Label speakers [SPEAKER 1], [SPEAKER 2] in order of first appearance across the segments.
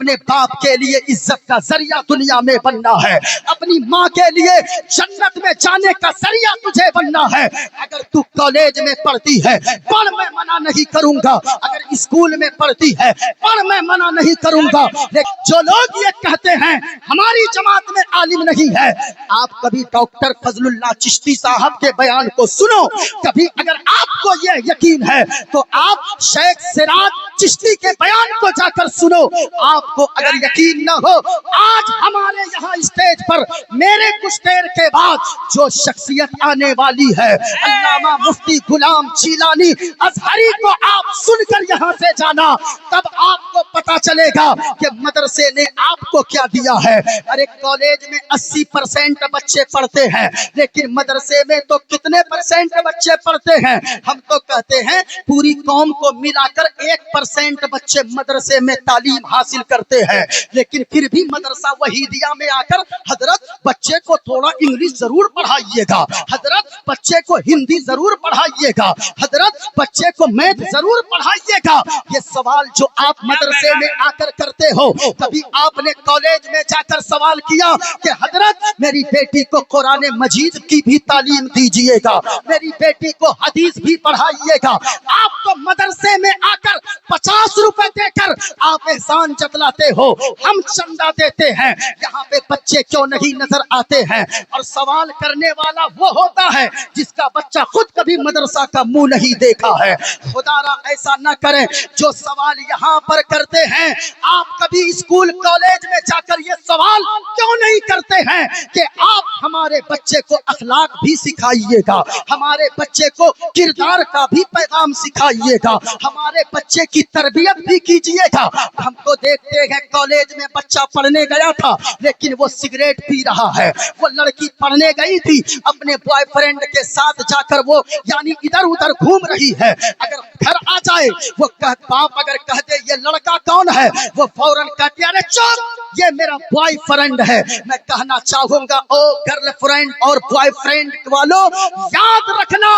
[SPEAKER 1] اپنے باپ کے لیے عزت کا ذریعہ دنیا میں بننا ہے، اپنی ماں کے لیے جنت میں جانے کا ذریعہ تجھے بننا ہے۔ اگر تو کالج میں پڑھتی ہے پڑھ، میں منع نہیں کروں گا، اگر اسکول میں پڑھتی ہے پڑھ، میں منع نہیں کروں گا، لیکن جو لوگ یہ کہتے ہیں ہماری جماعت میں عالم نہیں ہے، آپ کبھی ڈاکٹر فضل اللہ چشتی صاحب کے بیان کو سنو، کبھی اگر آپ کو یہ یقین ہے تو آپ شیخ سراج چشتی کے بیان کو جا کر سنو۔ آپ کو اگر یقین نہ ہو، آج ہمارے یہاں اسٹیج پر میرے کچھ دیر کے بعد جو شخصیت آنے والی ہے، علامہ مفتی غلام چیلانی ازہری کو آپ سن کر یہاں سے جانا، تب آپ کو پتا چلے گا کہ مدرسے نے آپ کو کیا دیا ہے۔ ارے کالج میں 80% بچے پڑھتے ہیں، لیکن مدرسے میں تو کتنے % بچے پڑھتے ہیں؟ ہم تو کہتے ہیں پوری قوم کو ملا کر 1% بچے مدرسے میں تعلیم حاصل کرتے ہیں، لیکن پھر بھی مدرسہ وحیدیہ میں آ کر حضرت بچے کو تھوڑا انگلش ضرور پڑھائیے گا، حضرت بچے کو ہندی ضرور پڑھائیے گا، حضرت بچے کو میتھ ضرور پڑھائیے گا۔ یہ سوال جو آپ مدرسے میں آ کر کرتے ہو، کبھی آپ نے کالج میں جا کر سوال کیا کہ حضرت میری بیٹی کو قرآن مجید کی بھی تعلیم دیجیے گا، میری بیٹی کو حدیث بھی پڑھائیے گا؟ آپ تو مدرسے میں آ کر 50 روپے دے کر آپ احسان جتلاتے ہو، ہم چندہ دیتے ہیں، یہاں پہ بچے کیوں نہیں نظر آتے ہیں؟ اور سوال کرنے والا وہ ہوتا ہے جس کا بچہ خود کبھی مدرسہ کا منہ نہیں دیکھا ہے۔ خدا را ایسا نہ کریں، جو سوال یہاں پر کرتے ہیں آپ کبھی اسکول کالج میں جا کر یہ سوال کیوں نہیں کرتے ہیں کہ آپ ہمارے بچے کو اخلاق بھی سکھائیے گا، ہمارے بچے کو کردار کا بھی پیغام سکھائیے گا، ہمارے بچے کی تربیت بھی کیجیے گا۔ ہم تو دیکھتے ہیں کالج میں بچہ پڑھنے گیا تھا لیکن وہ سگریٹ پی رہا ہے، وہ لڑکی پڑھنے گئی تھی اپنے بوائے فرینڈ کے ساتھ جا کر وہ یعنی ادھر ادھر گھوم رہی ہے، اگر گھر آ جائے وہ باپ اگر کہہ دے یہ لڑکا کون ہے، وہ فوراً کہتے ہیں ارے چپ یہ میرا بوائے فرینڈ ہے۔ میں کہنا چاہوں گا او گرل فرینڈ اور بوائے فرینڈ والوں، یاد رکھنا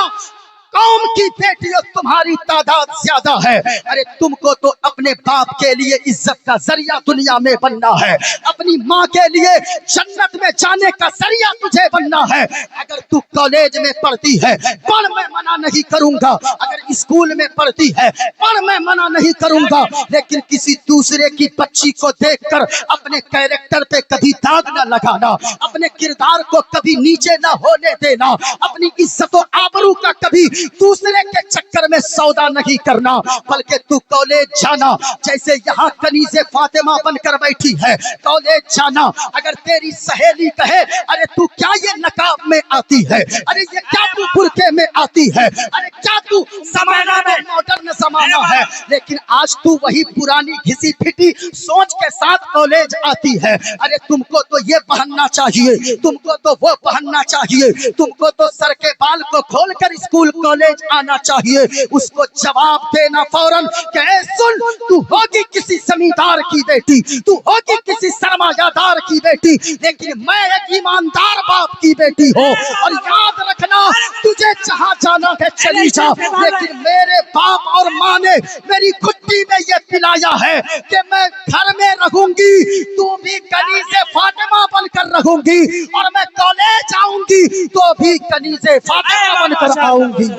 [SPEAKER 1] قوم کی بیٹیوں تمہاری تعداد زیادہ ہے، ارے تم کو تو اپنے باپ کے لیے عزت کا ذریعہ دنیا میں بننا ہے، اپنی ماں کے لیے جنت میں جانے کا ذریعہ تجھے بننا ہے۔ اگر تو کالج میں پڑھتی ہے پڑھ، میں منع نہیں کروں گا، اگر اسکول میں پڑھتی ہے پڑھ، میں منع نہیں کروں گا، لیکن کسی دوسرے کی بچی کو دیکھ کر اپنے کیریکٹر پہ کبھی داغ نہ لگانا، اپنے کردار کو کبھی نیچے نہ ہونے دینا، اپنی عزت و آبرو کا کبھی دوسرے کے چکر میں سودا نہیں کرنا، بلکہ تو کالج جانا جیسے یہاں کنیز فاطمہ بن کر بیٹھی ہے، کالج جانا اگر تیری سہیلی کہے ارے تو کیا یہ نقاب میں آتی ہے، ارے یہ کیا تو برقعے میں آتی ہے، ارے کیا تو زمانہ میں ماڈرن زمانہ ہے، لیکن آج تو وہی پرانی گھسی پھٹی سوچ کے ساتھ کالج آتی ہے، ارے تم کو تو یہ پہننا چاہیے، تم کو تو وہ پہننا چاہیے، تم کو تو سر کے بال کو کھول کر اسکول کالج آنا چاہیے۔ اس کو جواب دینا فوراً کہ اے سن، تو ہوگی کسی زمیندار کی بیٹی، تو ہوگی کسی سرمایہ دار کی بیٹی، لیکن میں ایک ایماندار باپ کی بیٹی ہوں، اور یاد رکھنا تجھے جہاں جانا ہے چلی جا، لیکن میرے باپ اور ماں نے میری گھٹی میں یہ پلایا ہے کہ میں گھر میں رہوں گی تو بھی کنیز فاطمہ بن کر رہوں گی، اور میں کالج آؤں گی تو بھی کنیز فاطمہ بن کر آؤں گی۔